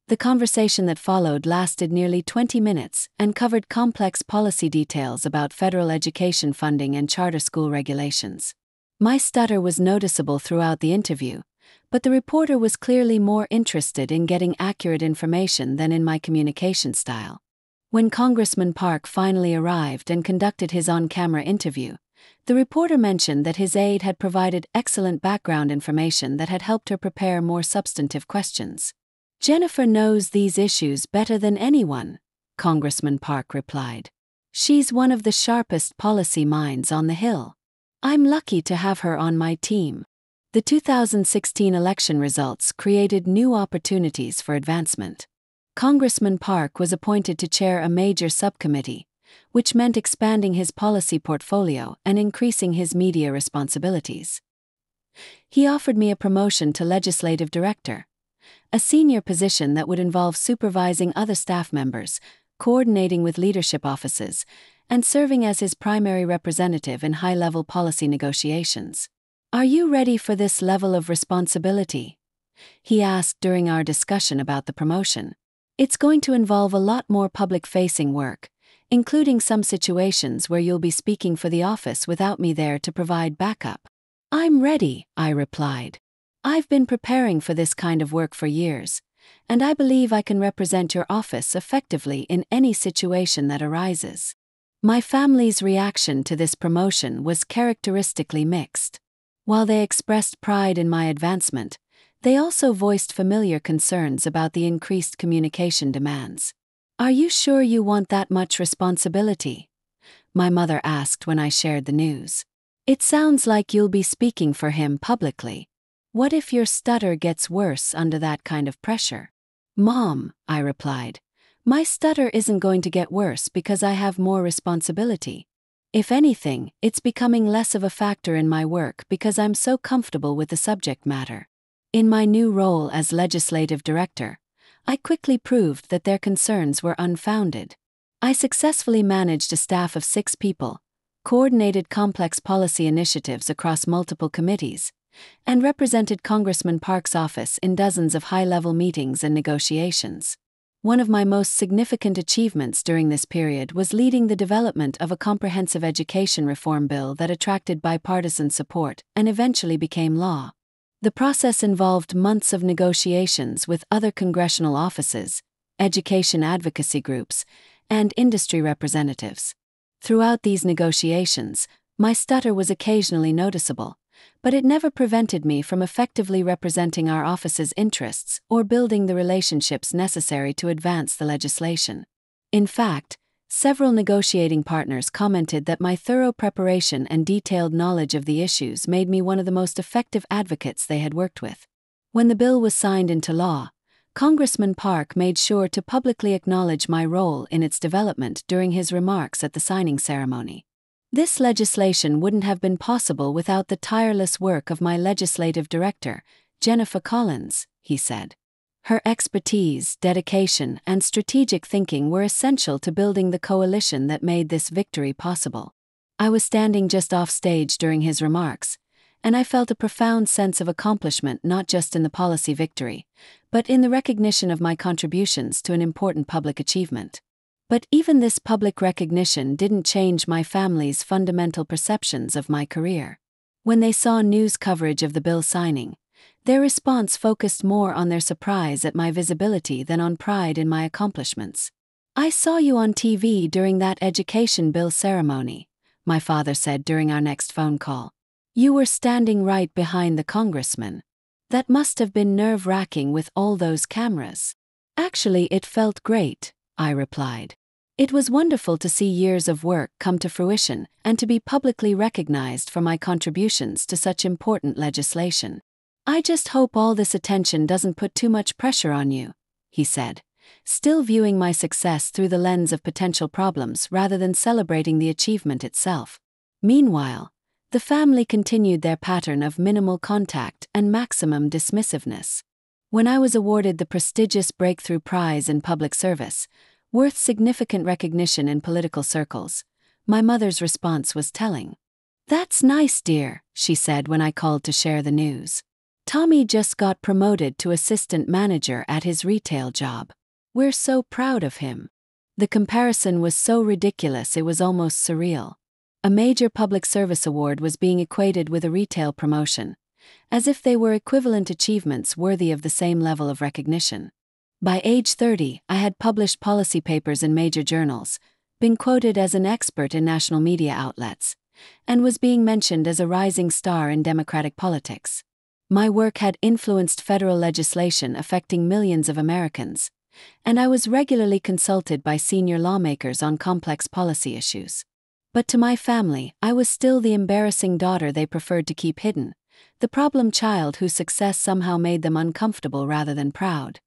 The conversation that followed lasted nearly 20 minutes and covered complex policy details about federal education funding and charter school regulations. My stutter was noticeable throughout the interview, but the reporter was clearly more interested in getting accurate information than in my communication style. When Congressman Park finally arrived and conducted his on-camera interview, the reporter mentioned that his aide had provided excellent background information that had helped her prepare more substantive questions. "Jennifer knows these issues better than anyone," Congressman Park replied. "She's one of the sharpest policy minds on the Hill. I'm lucky to have her on my team." The 2016 election results created new opportunities for advancement. Congressman Park was appointed to chair a major subcommittee, which meant expanding his policy portfolio and increasing his media responsibilities. He offered me a promotion to legislative director, a senior position that would involve supervising other staff members, coordinating with leadership offices, and serving as his primary representative in high-level policy negotiations. "Are you ready for this level of responsibility?" he asked during our discussion about the promotion. "It's going to involve a lot more public-facing work, including some situations where you'll be speaking for the office without me there to provide backup." "I'm ready," I replied. "I've been preparing for this kind of work for years, and I believe I can represent your office effectively in any situation that arises." My family's reaction to this promotion was characteristically mixed. While they expressed pride in my advancement, they also voiced familiar concerns about the increased communication demands. "Are you sure you want that much responsibility?" my mother asked when I shared the news. "It sounds like you'll be speaking for him publicly. What if your stutter gets worse under that kind of pressure?" "Mom," I replied, "my stutter isn't going to get worse because I have more responsibility. If anything, it's becoming less of a factor in my work because I'm so comfortable with the subject matter." In my new role as legislative director, I quickly proved that their concerns were unfounded. I successfully managed a staff of 6 people, coordinated complex policy initiatives across multiple committees, and represented Congressman Park's office in dozens of high-level meetings and negotiations. One of my most significant achievements during this period was leading the development of a comprehensive education reform bill that attracted bipartisan support and eventually became law. The process involved months of negotiations with other congressional offices, education advocacy groups, and industry representatives. Throughout these negotiations, my stutter was occasionally noticeable, but it never prevented me from effectively representing our office's interests or building the relationships necessary to advance the legislation. In fact, several negotiating partners commented that my thorough preparation and detailed knowledge of the issues made me one of the most effective advocates they had worked with. When the bill was signed into law, Congressman Park made sure to publicly acknowledge my role in its development during his remarks at the signing ceremony. This legislation wouldn't have been possible without the tireless work of my legislative director, Jennifer Collins, he said. Her expertise, dedication, and strategic thinking were essential to building the coalition that made this victory possible. I was standing just off stage during his remarks, and I felt a profound sense of accomplishment not just in the policy victory, but in the recognition of my contributions to an important public achievement. But even this public recognition didn't change my family's fundamental perceptions of my career. When they saw news coverage of the bill signing, their response focused more on their surprise at my visibility than on pride in my accomplishments. "I saw you on TV during that education bill ceremony," my father said during our next phone call. "You were standing right behind the congressman. That must have been nerve-wracking with all those cameras." "Actually, it felt great," I replied. "It was wonderful to see years of work come to fruition and to be publicly recognized for my contributions to such important legislation. I just hope all this attention doesn't put too much pressure on you," he said, still viewing my success through the lens of potential problems rather than celebrating the achievement itself. Meanwhile, the family continued their pattern of minimal contact and maximum dismissiveness. When I was awarded the prestigious Breakthrough Prize in Public Service, worth significant recognition in political circles, my mother's response was telling. "That's nice, dear," she said when I called to share the news. "Tommy just got promoted to assistant manager at his retail job. We're so proud of him." The comparison was so ridiculous it was almost surreal. A major public service award was being equated with a retail promotion, as if they were equivalent achievements worthy of the same level of recognition. By age 30, I had published policy papers in major journals, been quoted as an expert in national media outlets, and was being mentioned as a rising star in Democratic politics. My work had influenced federal legislation affecting millions of Americans, and I was regularly consulted by senior lawmakers on complex policy issues. But to my family, I was still the embarrassing daughter they preferred to keep hidden, the problem child whose success somehow made them uncomfortable rather than proud.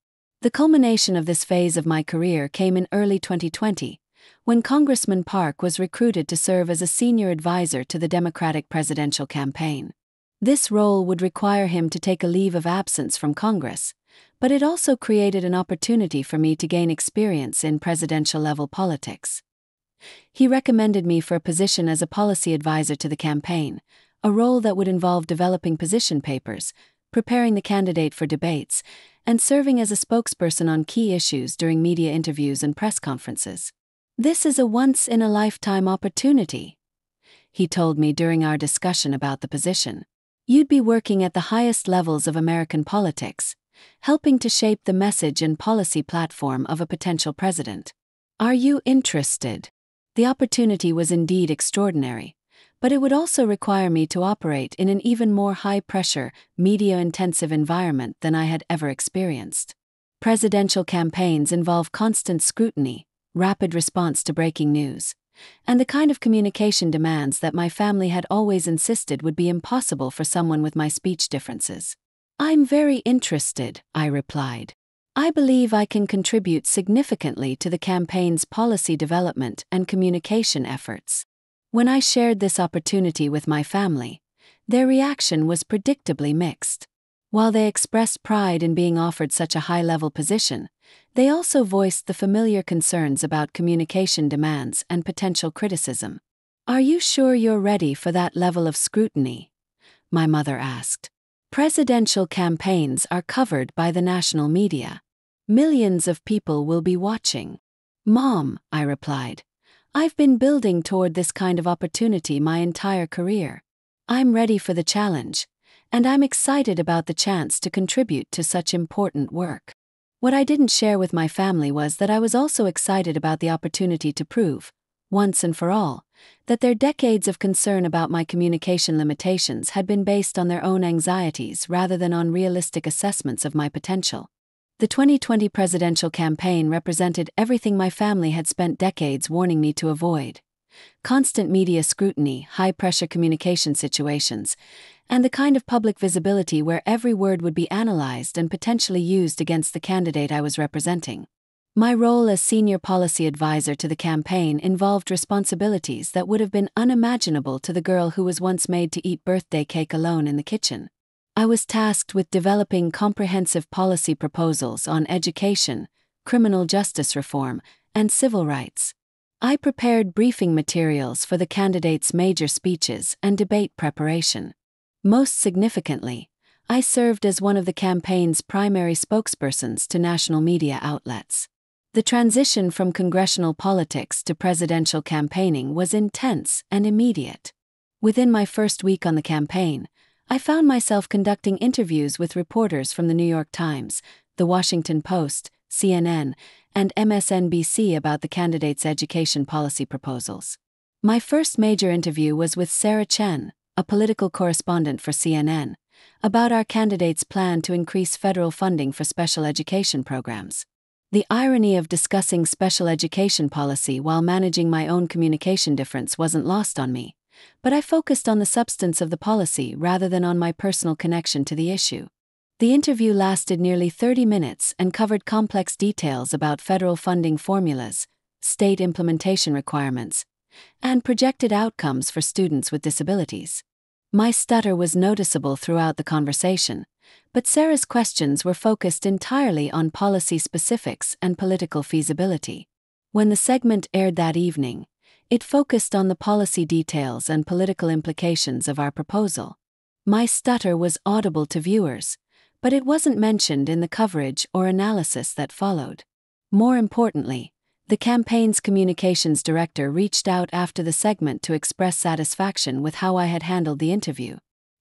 The culmination of this phase of my career came in early 2020, when Congressman Park was recruited to serve as a senior advisor to the Democratic presidential campaign. This role would require him to take a leave of absence from Congress, but it also created an opportunity for me to gain experience in presidential-level politics. He recommended me for a position as a policy advisor to the campaign, a role that would involve developing position papers, preparing the candidate for debates, and serving as a spokesperson on key issues during media interviews and press conferences. "This is a once-in-a-lifetime opportunity," he told me during our discussion about the position. "You'd be working at the highest levels of American politics, helping to shape the message and policy platform of a potential president. Are you interested?" The opportunity was indeed extraordinary, but it would also require me to operate in an even more high-pressure, media-intensive environment than I had ever experienced. Presidential campaigns involve constant scrutiny, rapid response to breaking news, and the kind of communication demands that my family had always insisted would be impossible for someone with my speech differences. "I'm very interested," I replied. "I believe I can contribute significantly to the campaign's policy development and communication efforts." When I shared this opportunity with my family, their reaction was predictably mixed. While they expressed pride in being offered such a high-level position, they also voiced the familiar concerns about communication demands and potential criticism. "Are you sure you're ready for that level of scrutiny?" my mother asked. "Presidential campaigns are covered by the national media. Millions of people will be watching." "Mom," I replied, "I've been building toward this kind of opportunity my entire career. I'm ready for the challenge, and I'm excited about the chance to contribute to such important work." What I didn't share with my family was that I was also excited about the opportunity to prove, once and for all, that their decades of concern about my communication limitations had been based on their own anxieties rather than on realistic assessments of my potential. The 2020 presidential campaign represented everything my family had spent decades warning me to avoid: constant media scrutiny, high-pressure communication situations, and the kind of public visibility where every word would be analyzed and potentially used against the candidate I was representing. My role as senior policy advisor to the campaign involved responsibilities that would have been unimaginable to the girl who was once made to eat birthday cake alone in the kitchen. I was tasked with developing comprehensive policy proposals on education, criminal justice reform, and civil rights. I prepared briefing materials for the candidates' major speeches and debate preparation. Most significantly, I served as one of the campaign's primary spokespersons to national media outlets. The transition from congressional politics to presidential campaigning was intense and immediate. Within my first week on the campaign, I found myself conducting interviews with reporters from the New York Times, The Washington Post, CNN, and MSNBC about the candidates' education policy proposals. My first major interview was with Sarah Chen, a political correspondent for CNN, about our candidates' plan to increase federal funding for special education programs. The irony of discussing special education policy while managing my own communication difference wasn't lost on me, but I focused on the substance of the policy rather than on my personal connection to the issue. The interview lasted nearly 30 minutes and covered complex details about federal funding formulas, state implementation requirements, and projected outcomes for students with disabilities. My stutter was noticeable throughout the conversation, but Sarah's questions were focused entirely on policy specifics and political feasibility. When the segment aired that evening, it focused on the policy details and political implications of our proposal. My stutter was audible to viewers, but it wasn't mentioned in the coverage or analysis that followed. More importantly, the campaign's communications director reached out after the segment to express satisfaction with how I had handled the interview.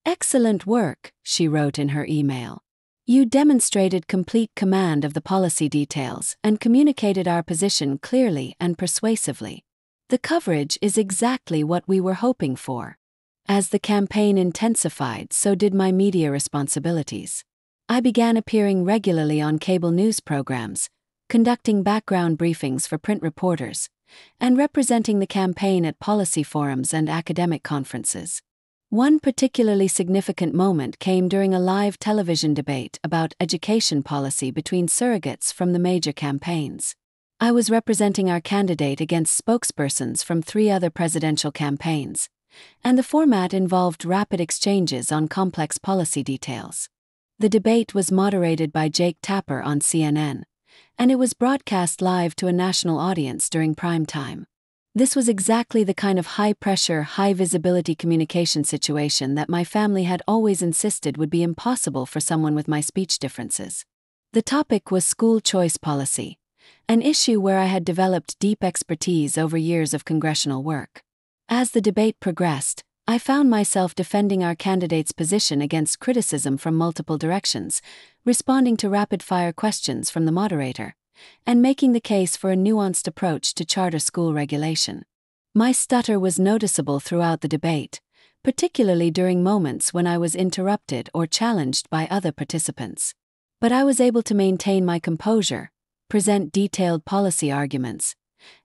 "Excellent work," she wrote in her email. "You demonstrated complete command of the policy details and communicated our position clearly and persuasively. The coverage is exactly what we were hoping for." As the campaign intensified, so did my media responsibilities. I began appearing regularly on cable news programs, conducting background briefings for print reporters, and representing the campaign at policy forums and academic conferences. One particularly significant moment came during a live television debate about education policy between surrogates from the major campaigns. I was representing our candidate against spokespersons from 3 other presidential campaigns, and the format involved rapid exchanges on complex policy details. The debate was moderated by Jake Tapper on CNN, and it was broadcast live to a national audience during prime time. This was exactly the kind of high-pressure, high-visibility communication situation that my family had always insisted would be impossible for someone with my speech differences. The topic was school choice policy, an issue where I had developed deep expertise over years of congressional work. As the debate progressed, I found myself defending our candidate's position against criticism from multiple directions, responding to rapid-fire questions from the moderator, and making the case for a nuanced approach to charter school regulation. My stutter was noticeable throughout the debate, particularly during moments when I was interrupted or challenged by other participants. But I was able to maintain my composure, present detailed policy arguments,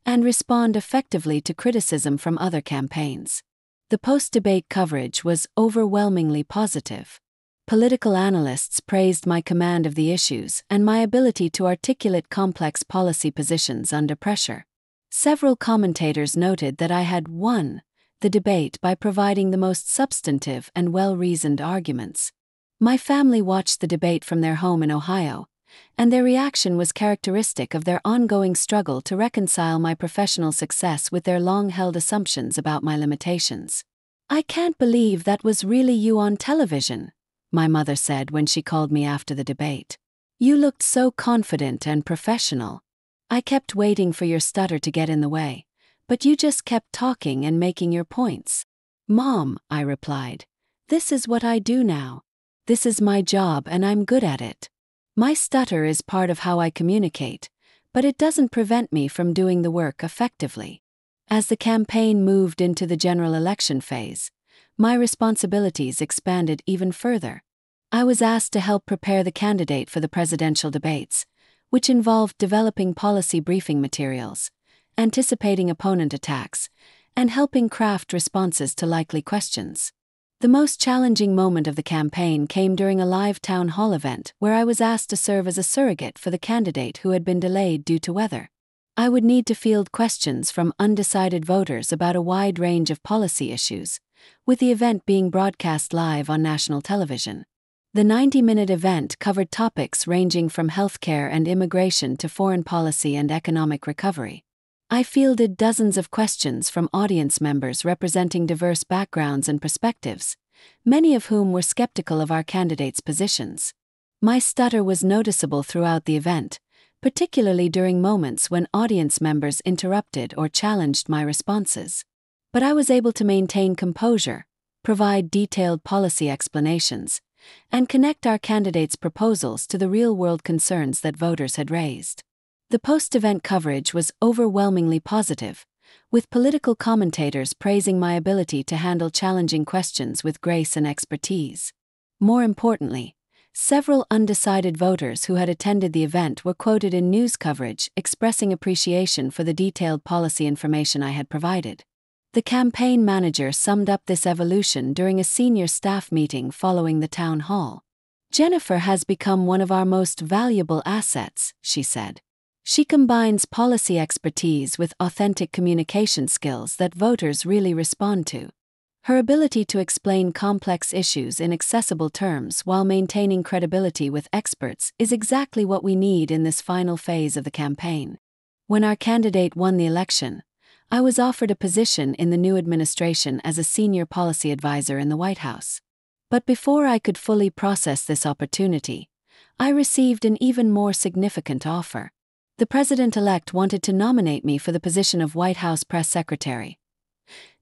and respond effectively to criticism from other campaigns. The post-debate coverage was overwhelmingly positive. Political analysts praised my command of the issues and my ability to articulate complex policy positions under pressure. Several commentators noted that I had won the debate by providing the most substantive and well-reasoned arguments. My family watched the debate from their home in Ohio, and their reaction was characteristic of their ongoing struggle to reconcile my professional success with their long-held assumptions about my limitations. "I can't believe that was really you on television," my mother said when she called me after the debate. "You looked so confident and professional. I kept waiting for your stutter to get in the way, but you just kept talking and making your points." "Mom," I replied, "this is what I do now. This is my job and I'm good at it. My stutter is part of how I communicate, but it doesn't prevent me from doing the work effectively." As the campaign moved into the general election phase, my responsibilities expanded even further. I was asked to help prepare the candidate for the presidential debates, which involved developing policy briefing materials, anticipating opponent attacks, and helping craft responses to likely questions. The most challenging moment of the campaign came during a live town hall event where I was asked to serve as a surrogate for the candidate who had been delayed due to weather. I would need to field questions from undecided voters about a wide range of policy issues, with the event being broadcast live on national television. The 90-minute event covered topics ranging from healthcare and immigration to foreign policy and economic recovery. I fielded dozens of questions from audience members representing diverse backgrounds and perspectives, many of whom were skeptical of our candidates' positions. My stutter was noticeable throughout the event, particularly during moments when audience members interrupted or challenged my responses. But I was able to maintain composure, provide detailed policy explanations, and connect our candidates' proposals to the real-world concerns that voters had raised. The post-event coverage was overwhelmingly positive, with political commentators praising my ability to handle challenging questions with grace and expertise. More importantly, several undecided voters who had attended the event were quoted in news coverage expressing appreciation for the detailed policy information I had provided. The campaign manager summed up this evolution during a senior staff meeting following the town hall. "Jennifer has become one of our most valuable assets," she said. "She combines policy expertise with authentic communication skills that voters really respond to. Her ability to explain complex issues in accessible terms while maintaining credibility with experts is exactly what we need in this final phase of the campaign." When our candidate won the election, I was offered a position in the new administration as a senior policy advisor in the White House. But before I could fully process this opportunity, I received an even more significant offer. The president-elect wanted to nominate me for the position of White House press secretary,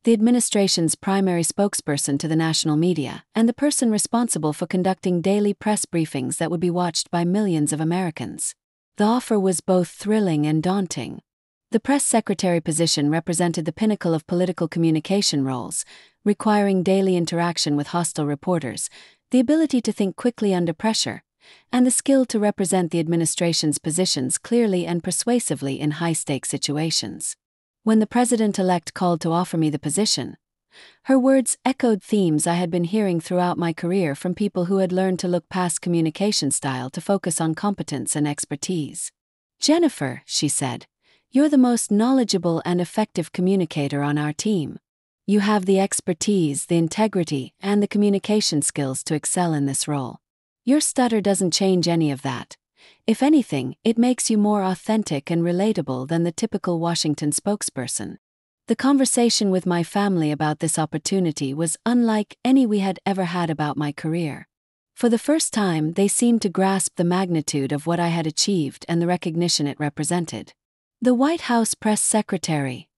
the administration's primary spokesperson to the national media, and the person responsible for conducting daily press briefings that would be watched by millions of Americans. The offer was both thrilling and daunting. The press secretary position represented the pinnacle of political communication roles, requiring daily interaction with hostile reporters, the ability to think quickly under pressure, and the skill to represent the administration's positions clearly and persuasively in high-stakes situations. When the president-elect called to offer me the position, her words echoed themes I had been hearing throughout my career from people who had learned to look past communication style to focus on competence and expertise. "Jennifer," she said, "you're the most knowledgeable and effective communicator on our team. You have the expertise, the integrity, and the communication skills to excel in this role. Your stutter doesn't change any of that. If anything, it makes you more authentic and relatable than the typical Washington spokesperson." The conversation with my family about this opportunity was unlike any we had ever had about my career. For the first time, they seemed to grasp the magnitude of what I had achieved and the recognition it represented. "The White House press secretary,"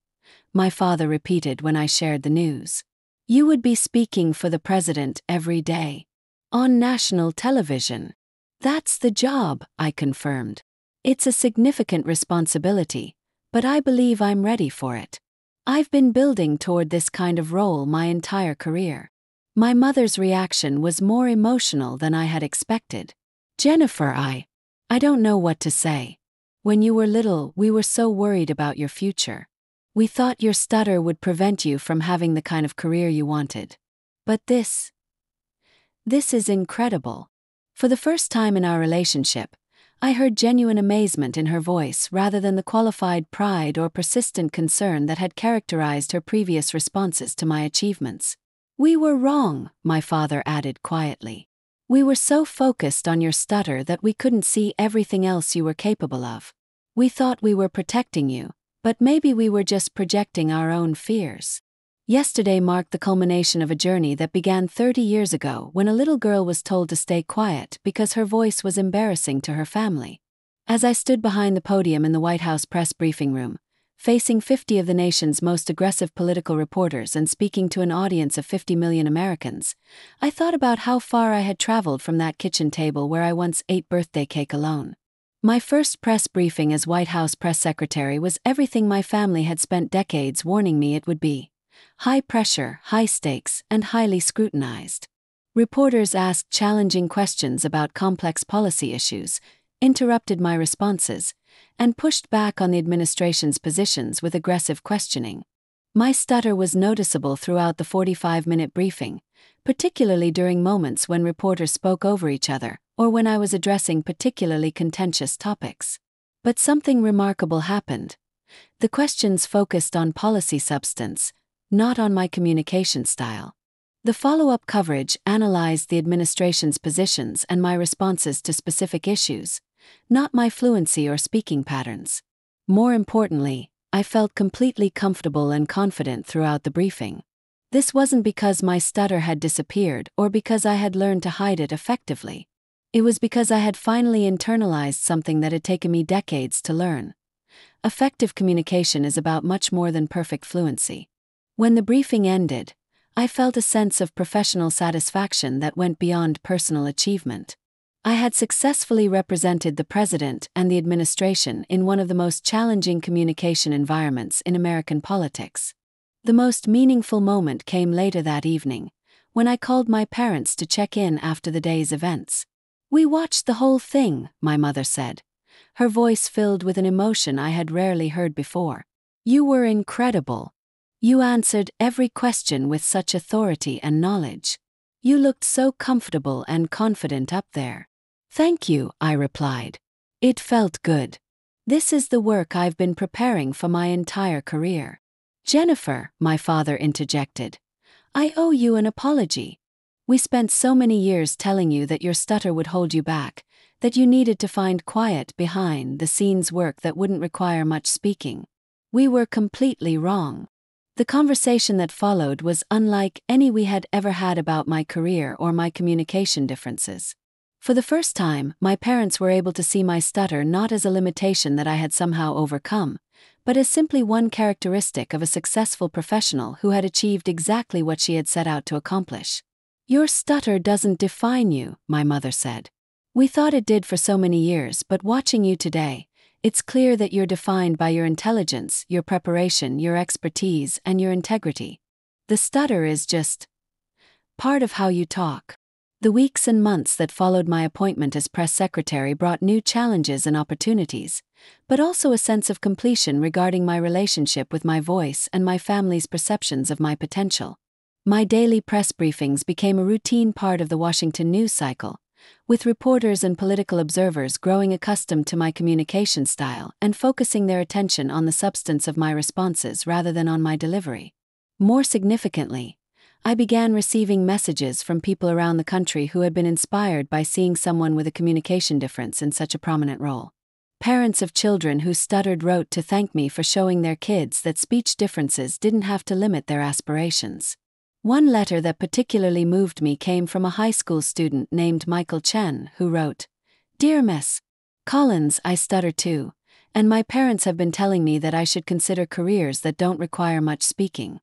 my father repeated when I shared the news. "You would be speaking for the president every day. On national television." "That's the job," I confirmed. "It's a significant responsibility, but I believe I'm ready for it. I've been building toward this kind of role my entire career." My mother's reaction was more emotional than I had expected. "Jennifer, I don't know what to say. When you were little, we were so worried about your future. We thought your stutter would prevent you from having the kind of career you wanted. But this is incredible." For the first time in our relationship, I heard genuine amazement in her voice rather than the qualified pride or persistent concern that had characterized her previous responses to my achievements. "We were wrong," my father added quietly. "We were so focused on your stutter that we couldn't see everything else you were capable of. We thought we were protecting you, but maybe we were just projecting our own fears." Yesterday marked the culmination of a journey that began 30 years ago when a little girl was told to stay quiet because her voice was embarrassing to her family. As I stood behind the podium in the White House press briefing room, facing 50 of the nation's most aggressive political reporters and speaking to an audience of 50 million Americans, I thought about how far I had traveled from that kitchen table where I once ate birthday cake alone. My first press briefing as White House press secretary was everything my family had spent decades warning me it would be: high pressure, high stakes, and highly scrutinized. Reporters asked challenging questions about complex policy issues, interrupted my responses, and pushed back on the administration's positions with aggressive questioning. My stutter was noticeable throughout the 45-minute briefing, particularly during moments when reporters spoke over each other or when I was addressing particularly contentious topics. But something remarkable happened. The questions focused on policy substance, not on my communication style. The follow-up coverage analyzed the administration's positions and my responses to specific issues, not my fluency or speaking patterns. More importantly, I felt completely comfortable and confident throughout the briefing. This wasn't because my stutter had disappeared or because I had learned to hide it effectively. It was because I had finally internalized something that had taken me decades to learn. Effective communication is about much more than perfect fluency. When the briefing ended, I felt a sense of professional satisfaction that went beyond personal achievement. I had successfully represented the president and the administration in one of the most challenging communication environments in American politics. The most meaningful moment came later that evening, when I called my parents to check in after the day's events. "We watched the whole thing," my mother said, her voice filled with an emotion I had rarely heard before. "You were incredible. You answered every question with such authority and knowledge. You looked so comfortable and confident up there." "Thank you," I replied. "It felt good. This is the work I've been preparing for my entire career." "Jennifer," my father interjected, "I owe you an apology. We spent so many years telling you that your stutter would hold you back, that you needed to find quiet behind-the-scenes work that wouldn't require much speaking. We were completely wrong." The conversation that followed was unlike any we had ever had about my career or my communication differences. For the first time, my parents were able to see my stutter not as a limitation that I had somehow overcome, but as simply one characteristic of a successful professional who had achieved exactly what she had set out to accomplish. "Your stutter doesn't define you," my mother said. "We thought it did for so many years, but watching you today, it's clear that you're defined by your intelligence, your preparation, your expertise, and your integrity. The stutter is just part of how you talk." The weeks and months that followed my appointment as press secretary brought new challenges and opportunities, but also a sense of completion regarding my relationship with my voice and my family's perceptions of my potential. My daily press briefings became a routine part of the Washington news cycle, with reporters and political observers growing accustomed to my communication style and focusing their attention on the substance of my responses rather than on my delivery. More significantly, I began receiving messages from people around the country who had been inspired by seeing someone with a communication difference in such a prominent role. Parents of children who stuttered wrote to thank me for showing their kids that speech differences didn't have to limit their aspirations. One letter that particularly moved me came from a high school student named Michael Chen, who wrote, "Dear Miss Collins, I stutter too, and my parents have been telling me that I should consider careers that don't require much speaking.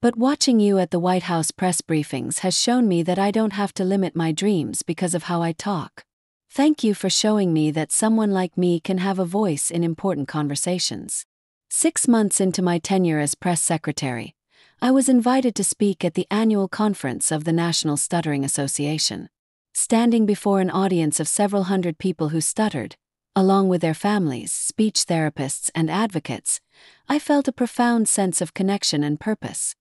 But watching you at the White House press briefings has shown me that I don't have to limit my dreams because of how I talk. Thank you for showing me that someone like me can have a voice in important conversations." 6 months into my tenure as press secretary, I was invited to speak at the annual conference of the National Stuttering Association. Standing before an audience of several hundred people who stuttered, along with their families, speech therapists, and advocates, I felt a profound sense of connection and purpose.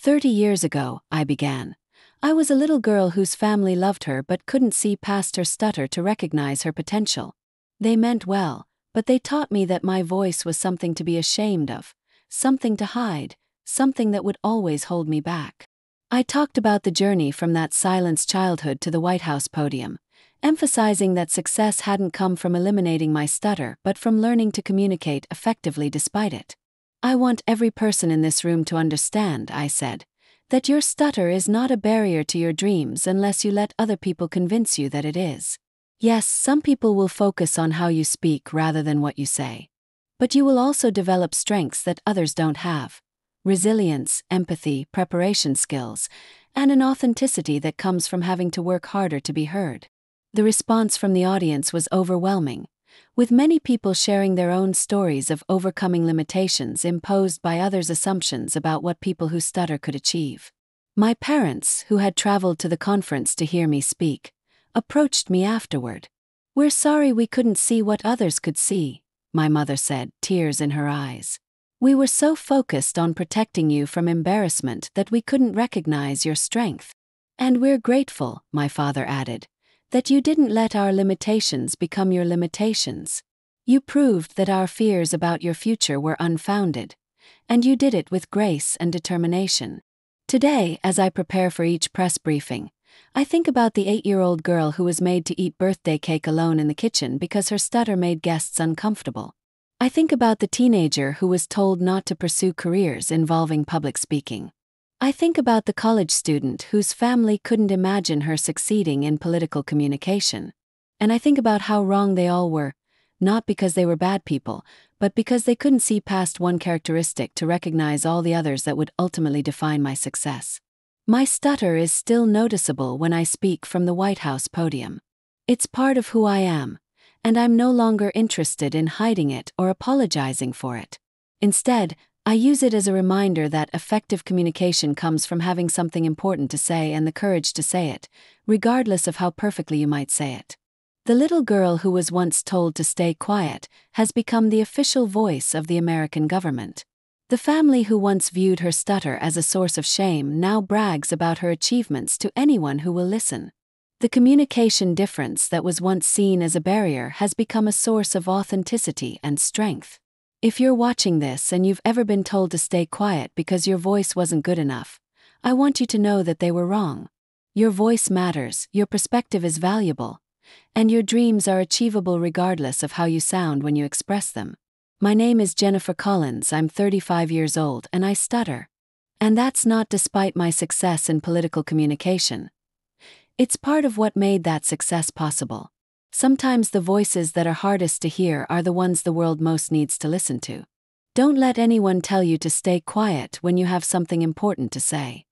30 years ago, I began. I was a little girl whose family loved her but couldn't see past her stutter to recognize her potential. They meant well, but they taught me that my voice was something to be ashamed of, something to hide, something that would always hold me back. I talked about the journey from that silenced childhood to the White House podium, emphasizing that success hadn't come from eliminating my stutter but from learning to communicate effectively despite it. "I want every person in this room to understand," I said, "that your stutter is not a barrier to your dreams unless you let other people convince you that it is. Yes, some people will focus on how you speak rather than what you say. But you will also develop strengths that others don't have: resilience, empathy, preparation skills, and an authenticity that comes from having to work harder to be heard." The response from the audience was overwhelming, with many people sharing their own stories of overcoming limitations imposed by others' assumptions about what people who stutter could achieve. My parents, who had traveled to the conference to hear me speak, approached me afterward. "We're sorry we couldn't see what others could see," my mother said, tears in her eyes. We were so focused on protecting you from embarrassment that we couldn't recognize your strength. And we're grateful, my father added, that you didn't let our limitations become your limitations. You proved that our fears about your future were unfounded, and you did it with grace and determination. Today, as I prepare for each press briefing, I think about the 8-year-old girl who was made to eat birthday cake alone in the kitchen because her stutter made guests uncomfortable. I think about the teenager who was told not to pursue careers involving public speaking. I think about the college student whose family couldn't imagine her succeeding in political communication. And I think about how wrong they all were, not because they were bad people, but because they couldn't see past one characteristic to recognize all the others that would ultimately define my success. My stutter is still noticeable when I speak from the White House podium. It's part of who I am, and I'm no longer interested in hiding it or apologizing for it. Instead, I use it as a reminder that effective communication comes from having something important to say and the courage to say it, regardless of how perfectly you might say it. The little girl who was once told to stay quiet has become the official voice of the American government. The family who once viewed her stutter as a source of shame now brags about her achievements to anyone who will listen. The communication difference that was once seen as a barrier has become a source of authenticity and strength. If you're watching this and you've ever been told to stay quiet because your voice wasn't good enough, I want you to know that they were wrong. Your voice matters, your perspective is valuable, and your dreams are achievable regardless of how you sound when you express them. My name is Jennifer Collins, I'm 35 years old, and I stutter. And that's not despite my success in political communication. It's part of what made that success possible. Sometimes the voices that are hardest to hear are the ones the world most needs to listen to. Don't let anyone tell you to stay quiet when you have something important to say.